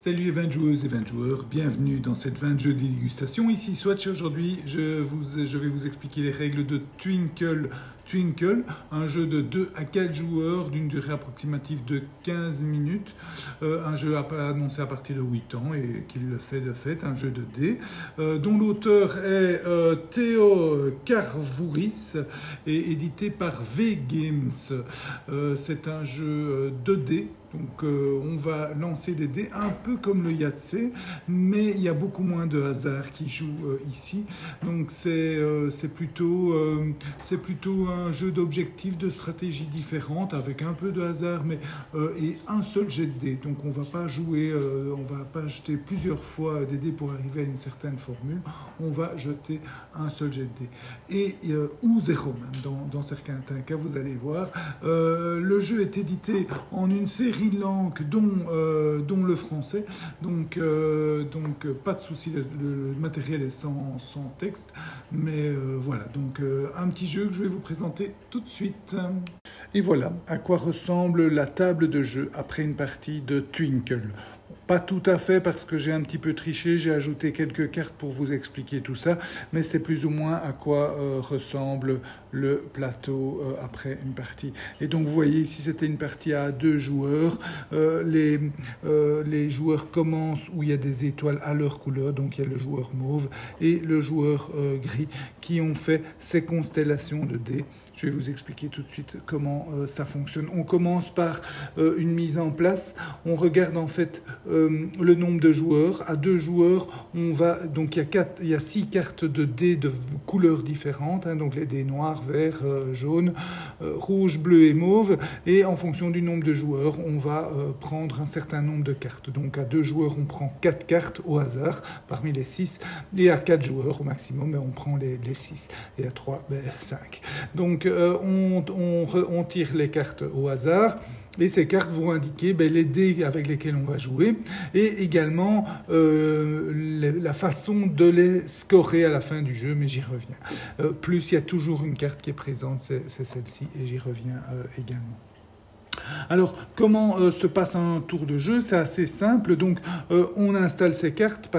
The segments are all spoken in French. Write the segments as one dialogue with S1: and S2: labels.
S1: Salut les 20 joueuses et 20 joueurs, bienvenue dans cette 20 jeux de dégustation. Ici Swatch et aujourd'hui je vais vous expliquer les règles de Twinkle Twinkle, un jeu de 2 à 4 joueurs d'une durée approximative de 15 minutes. Un jeu annoncé à partir de 8 ans et qui le fait de fait, un jeu de dés, dont l'auteur est Théo Carvouris et édité par V-Games. C'est un jeu 2D. Donc on va lancer des dés un peu comme le Yahtzee, mais il y a beaucoup moins de hasard qui joue ici. Donc c'est plutôt un jeu d'objectifs, de stratégies différentes avec un peu de hasard, mais et un seul jet de dés. Donc on va pas jouer, on va pas jeter plusieurs fois des dés pour arriver à une certaine formule. On va jeter un seul jet de dés ou zéro même dans certains cas. Vous allez voir. Le jeu est édité en une série langues dont le français, donc pas de souci, le matériel est sans texte, mais voilà, donc un petit jeu que je vais vous présenter tout de suite. Et voilà à quoi ressemble la table de jeu après une partie de Twinkle. Pas tout à fait parce que j'ai un petit peu triché, j'ai ajouté quelques cartes pour vous expliquer tout ça, mais c'est plus ou moins à quoi ressemble le plateau après une partie. Et donc vous voyez ici c'était une partie à 2 joueurs, les joueurs commencent où il y a des étoiles à leur couleur, donc il y a le joueur mauve et le joueur gris qui ont fait ces constellations de dés. Je vais vous expliquer tout de suite comment ça fonctionne. On commence par une mise en place. On regarde en fait le nombre de joueurs. À 2 joueurs, on va donc il y a 6 cartes de dés de couleurs différentes, hein, donc les dés noirs, verts, jaunes, rouge, bleu et mauve. Et en fonction du nombre de joueurs, on va prendre un certain nombre de cartes. Donc à 2 joueurs, on prend 4 cartes au hasard parmi les 6. Et à 4 joueurs au maximum, on prend les 6. Et à 3, 5. Donc on tire les cartes au hasard et ces cartes vont indiquer les dés avec lesquels on va jouer et également la façon de les scorer à la fin du jeu, mais j'y reviens. Plus il y a toujours une carte qui est présente, c'est celle-ci et j'y reviens également. Alors, comment se passe un tour de jeu? C'est assez simple. Donc, on installe ces cartes,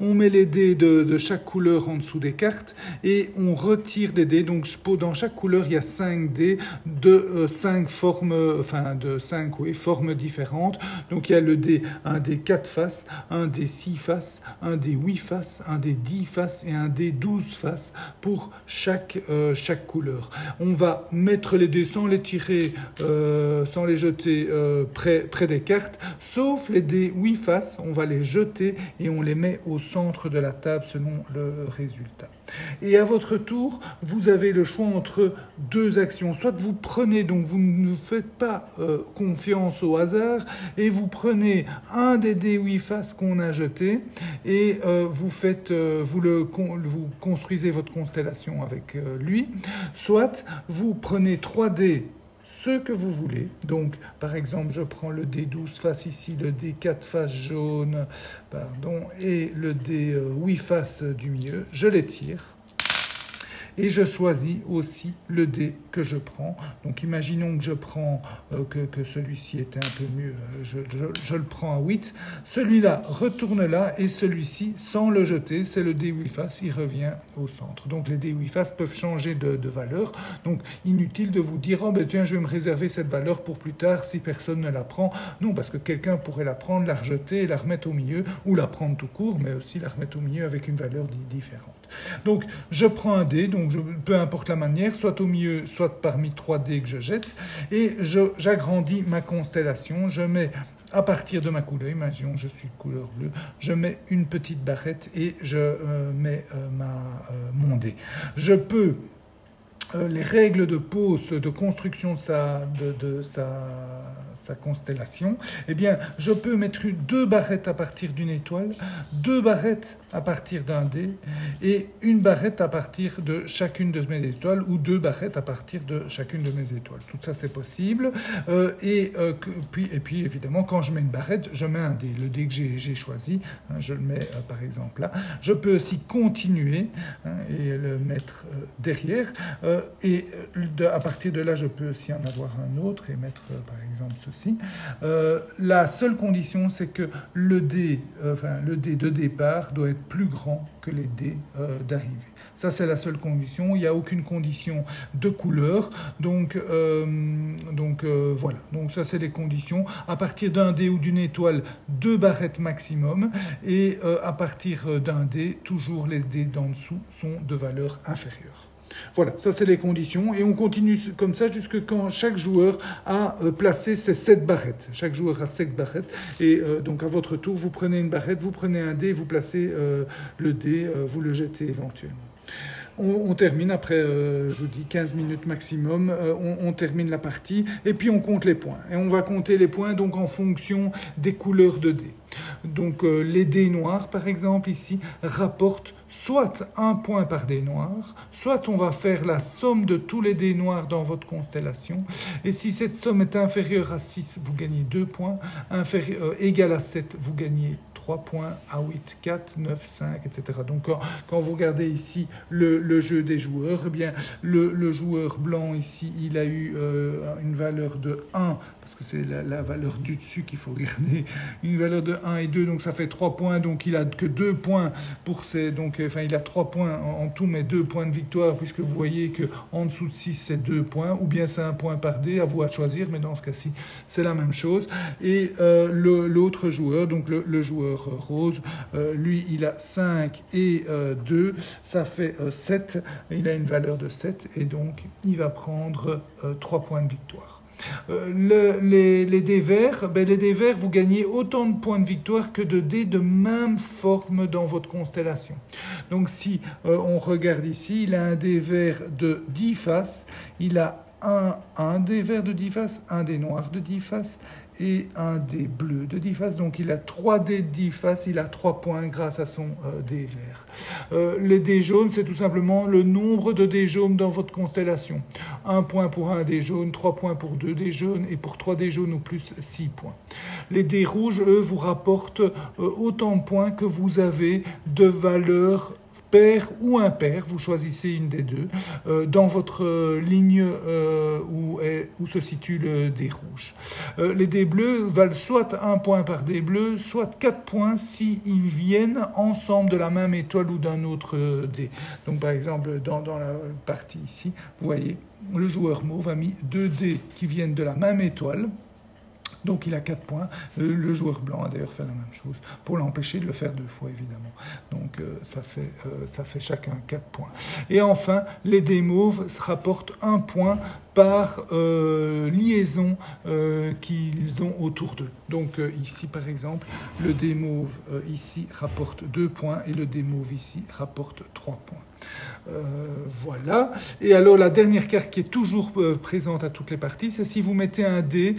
S1: on met les dés de chaque couleur en dessous des cartes et on retire des dés. Donc, dans chaque couleur, il y a 5 dés de 5 formes, formes différentes. Donc, il y a le dé, un dé 4 faces, un dé 6 faces, un dé 8 faces, un dé 10 faces et un dé 12 faces pour chaque couleur. On va mettre les dés sans les tirer, sans les jeter près des cartes, sauf les dés 8 faces, on va les jeter et on les met au centre de la table selon le résultat. Et à votre tour, vous avez le choix entre 2 actions. Soit vous prenez, donc vous ne faites pas confiance au hasard, et vous prenez un des dés 8 faces qu'on a jeté, et vous construisez votre constellation avec lui. Soit vous prenez 3 dés ce que vous voulez. Donc, par exemple, je prends le dé 12 faces ici, le dé 4 faces jaune, et le dé 8 faces du milieu. Je les tire. Et je choisis aussi le dé que je prends. Donc imaginons que je prends, que celui-ci était un peu mieux, je le prends à 8. Celui-là retourne là et celui-ci, sans le jeter, c'est le dé 8 faces, il revient au centre. Donc les dés 8 faces peuvent changer de valeur. Donc inutile de vous dire, tiens, je vais me réserver cette valeur pour plus tard si personne ne la prend. Non, parce que quelqu'un pourrait la prendre, la rejeter et la remettre au milieu, ou la prendre tout court, mais aussi la remettre au milieu avec une valeur différente. Donc je prends un dé, donc peu importe la manière, soit au milieu, soit parmi 3 dés que je jette, et j'agrandis ma constellation, je mets à partir de ma couleur, imaginons je suis couleur bleue, je mets une petite barrette et je mets mon dé. Je peux les règles de pose, de construction de sa constellation, eh bien, je peux mettre 2 barrettes à partir d'une étoile, 2 barrettes à partir d'un dé et une barrette à partir de chacune de mes étoiles ou 2 barrettes à partir de chacune de mes étoiles. Tout ça, c'est possible. Et puis, évidemment, quand je mets une barrette, je mets un dé. Le dé que j'ai choisi, je le mets par exemple là. Je peux aussi continuer et le mettre derrière. À partir de là, je peux aussi en avoir un autre et mettre par exemple souci. La seule condition, c'est que le dé de départ doit être plus grand que les dés d'arrivée. Ça, c'est la seule condition. Il n'y a aucune condition de couleur. Donc voilà. Donc ça, c'est les conditions. À partir d'un dé ou d'une étoile, 2 barrettes maximum. Et à partir d'un dé, toujours les dés d'en dessous sont de valeur inférieure. Voilà, ça c'est les conditions. Et on continue comme ça jusqu'à quand chaque joueur a placé ses 7 barrettes. Chaque joueur a 7 barrettes. Et donc à votre tour, vous prenez une barrette, vous prenez un dé, vous placez le dé, vous le jetez éventuellement. On termine après, je vous dis, 15 minutes maximum, on termine la partie et puis on compte les points. Et on va compter les points donc en fonction des couleurs de dés. Donc les dés noirs, par exemple, ici, rapportent soit 1 point par dé noir, soit on va faire la somme de tous les dés noirs dans votre constellation. Et si cette somme est inférieure à 6, vous gagnez 2 points. Égale à 7, vous gagnez 3 points, à 8, 4, 9, 5, etc. Donc quand vous regardez ici le jeu des joueurs, eh bien, le joueur blanc ici, il a eu une valeur de 1, parce que c'est la valeur du dessus qu'il faut regarder, une valeur de 1 et 2, donc ça fait 3 points, donc il a que 2 points pour ses... Donc, enfin, il a 3 points en tout, mais 2 points de victoire, puisque vous voyez qu'en dessous de 6, c'est 2 points, ou bien c'est 1 point par dé, à vous à choisir, mais dans ce cas-ci, c'est la même chose. Et l'autre joueur, donc le joueur rose, lui, il a 5 et 2, ça fait 7, il a une valeur de 7, et donc il va prendre 3 points de victoire. Les dés verts, les dés verts, vous gagnez autant de points de victoire que de dés de même forme dans votre constellation. Donc si on regarde ici, il a un dé vert de 10 faces, il a un dé vert de 10 faces, un dé noir de 10 faces et un dé bleu de 10 faces. Donc il a 3 dés de 10 faces, il a 3 points grâce à son dé vert. Les dés jaunes, c'est tout simplement le nombre de dés jaunes dans votre constellation. 1 point pour un dé jaune, 3 points pour 2 dés jaunes et pour 3 dés jaunes ou plus, 6 points. Les dés rouges, eux, vous rapportent autant de points que vous avez de valeur pair ou impair, vous choisissez une des deux, dans votre ligne où se situe le dé rouge. Les dés bleus valent soit 1 point par dé bleu, soit 4 points s'ils viennent ensemble de la même étoile ou d'un autre dé. Donc par exemple, dans la partie ici, vous voyez, le joueur mauve a mis 2 dés qui viennent de la même étoile. Donc il a 4 points. Le joueur blanc a d'ailleurs fait la même chose, pour l'empêcher de le faire 2 fois, évidemment. Donc ça fait chacun 4 points. Et enfin, les dés mauves rapportent 1 point par liaison qu'ils ont autour d'eux. Donc ici, par exemple, le dé mauve ici rapporte 2 points et le dé mauve ici rapporte 3 points. Voilà. Et alors, la dernière carte qui est toujours présente à toutes les parties, c'est si vous mettez un dé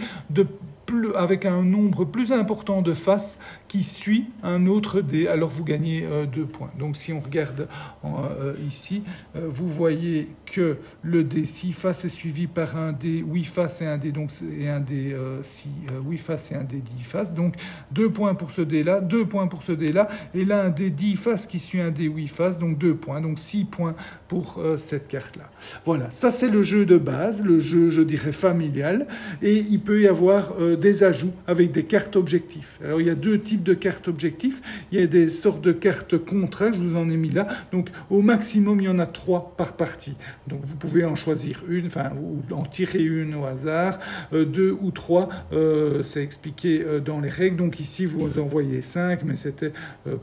S1: avec un nombre plus important de faces qui suit un autre dé, alors vous gagnez 2 points. Donc si on regarde ici, vous voyez que le dé 6 faces est suivi par un dé 8 faces et un dé, donc, et un dé 8 faces et un dé 10 faces. Donc 2 points pour ce dé-là, 2 points pour ce dé-là, et là un dé 10 faces qui suit un dé 8 faces, donc 2 points, donc 6 points pour cette carte-là. Voilà, ça c'est le jeu de base, le jeu, je dirais, familial, et il peut y avoir des ajouts avec des cartes objectifs. Alors il y a 2 types de cartes objectifs. Il y a des sortes de cartes contrats, je vous en ai mis là. Donc au maximum, il y en a 3 par partie. Donc vous pouvez en choisir une, enfin ou en tirer une au hasard, 2 ou 3, c'est expliqué dans les règles. Donc ici, vous en voyez 5, mais c'était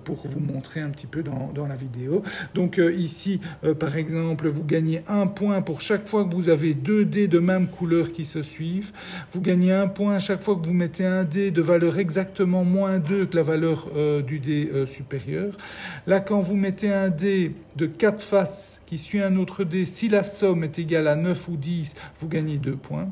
S1: pour vous montrer un petit peu dans la vidéo. Donc ici, par exemple, vous gagnez 1 point pour chaque fois que vous avez 2 dés de même couleur qui se suivent. Vous gagnez 1 point à chaque fois que vous mettez un dé de valeur exactement moins 2 que la valeur du dé supérieur. Là, quand vous mettez un dé de 4 faces qui suit un autre dé, si la somme est égale à 9 ou 10, vous gagnez 2 points.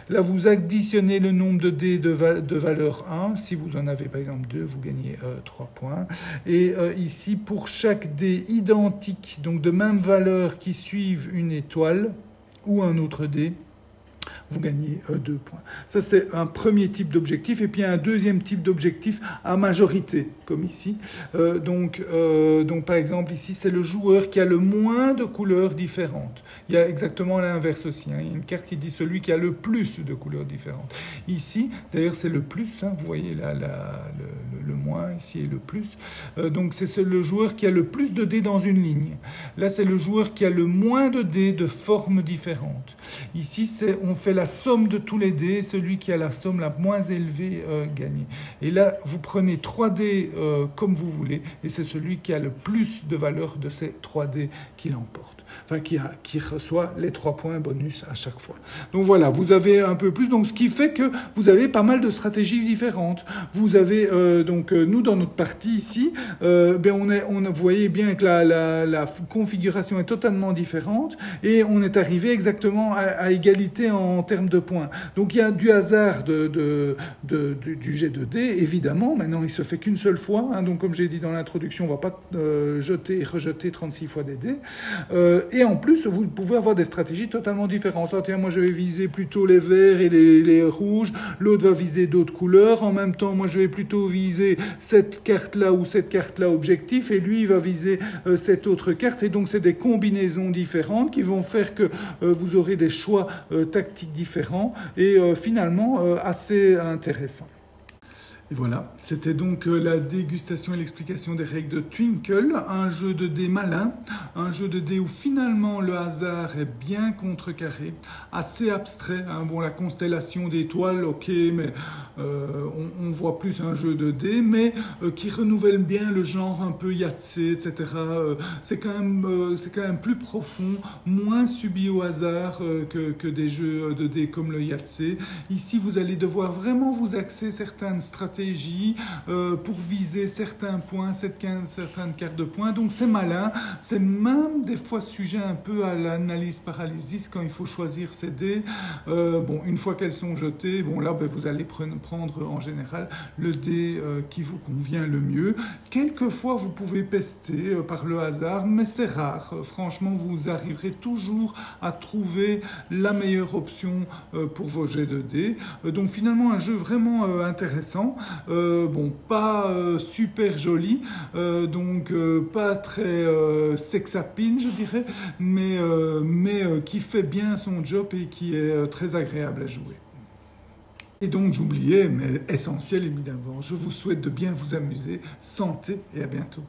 S1: Là, vous additionnez le nombre de dés de valeur 1. Si vous en avez par exemple 2, vous gagnez 3 points. Et ici, pour chaque dé identique, donc de même valeur qui suivent une étoile ou un autre dé, vous gagnez 2 points. Ça, c'est un premier type d'objectif. Et puis, un deuxième type d'objectif à majorité, comme ici. Donc, par exemple, ici, c'est le joueur qui a le moins de couleurs différentes. Il y a exactement l'inverse aussi. Il y a une carte qui dit celui qui a le plus de couleurs différentes. Ici, d'ailleurs, c'est le plus. Vous voyez là, le moins, ici, est le plus. Donc, c'est le joueur qui a le plus de dés dans une ligne. Là, c'est le joueur qui a le moins de dés de formes différentes. Ici, on fait la somme de tous les dés, celui qui a la somme la moins élevée gagne. Et là, vous prenez 3 dés comme vous voulez, et c'est celui qui a le plus de valeur de ces 3 dés qui l'emporte. Enfin, qui reçoit les 3 points bonus à chaque fois. Donc voilà, vous avez un peu plus, donc ce qui fait que vous avez pas mal de stratégies différentes. Vous avez, nous dans notre partie ici, vous voyez bien que la configuration est totalement différente, et on est arrivé exactement à égalité en termes de points. Donc il y a du hasard du jet de dés, évidemment. Maintenant, il se fait qu'une seule fois, donc comme j'ai dit dans l'introduction, on ne va pas jeter et rejeter 36 fois des dés. Et en plus, vous pouvez avoir des stratégies totalement différentes. Tiens, moi, je vais viser plutôt les verts et les rouges. L'autre va viser d'autres couleurs. En même temps, moi, je vais plutôt viser cette carte-là ou cette carte-là objectif. Et lui, il va viser cette autre carte. Et donc, c'est des combinaisons différentes qui vont faire que vous aurez des choix tactiques différents et finalement assez intéressants. Et voilà, c'était donc la dégustation et l'explication des règles de Twinkle, un jeu de dés malin, un jeu de dés où finalement le hasard est bien contrecarré, assez abstrait. Bon, la constellation d'étoiles, ok, mais on voit plus un jeu de dés, mais qui renouvelle bien le genre un peu Yahtzee, etc. C'est quand même plus profond, moins subi au hasard que des jeux de dés comme le Yahtzee. Ici, vous allez devoir vraiment vous axer certaines stratégies pour viser certains points, certaines cartes de points. Donc c'est malin, c'est même des fois sujet un peu à l'analyse paralysis quand il faut choisir ses dés. Bon, une fois qu'elles sont jetées, bon là vous allez prendre en général le dé qui vous convient le mieux. Quelquefois vous pouvez pester par le hasard, mais c'est rare. Franchement, vous arriverez toujours à trouver la meilleure option pour vos jets de dés. Donc finalement un jeu vraiment intéressant. Bon, pas super joli, donc pas très sex-appeal, je dirais, mais qui fait bien son job et qui est très agréable à jouer. Et donc, j'oubliais, mais essentiel évidemment, je vous souhaite de bien vous amuser, santé et à bientôt.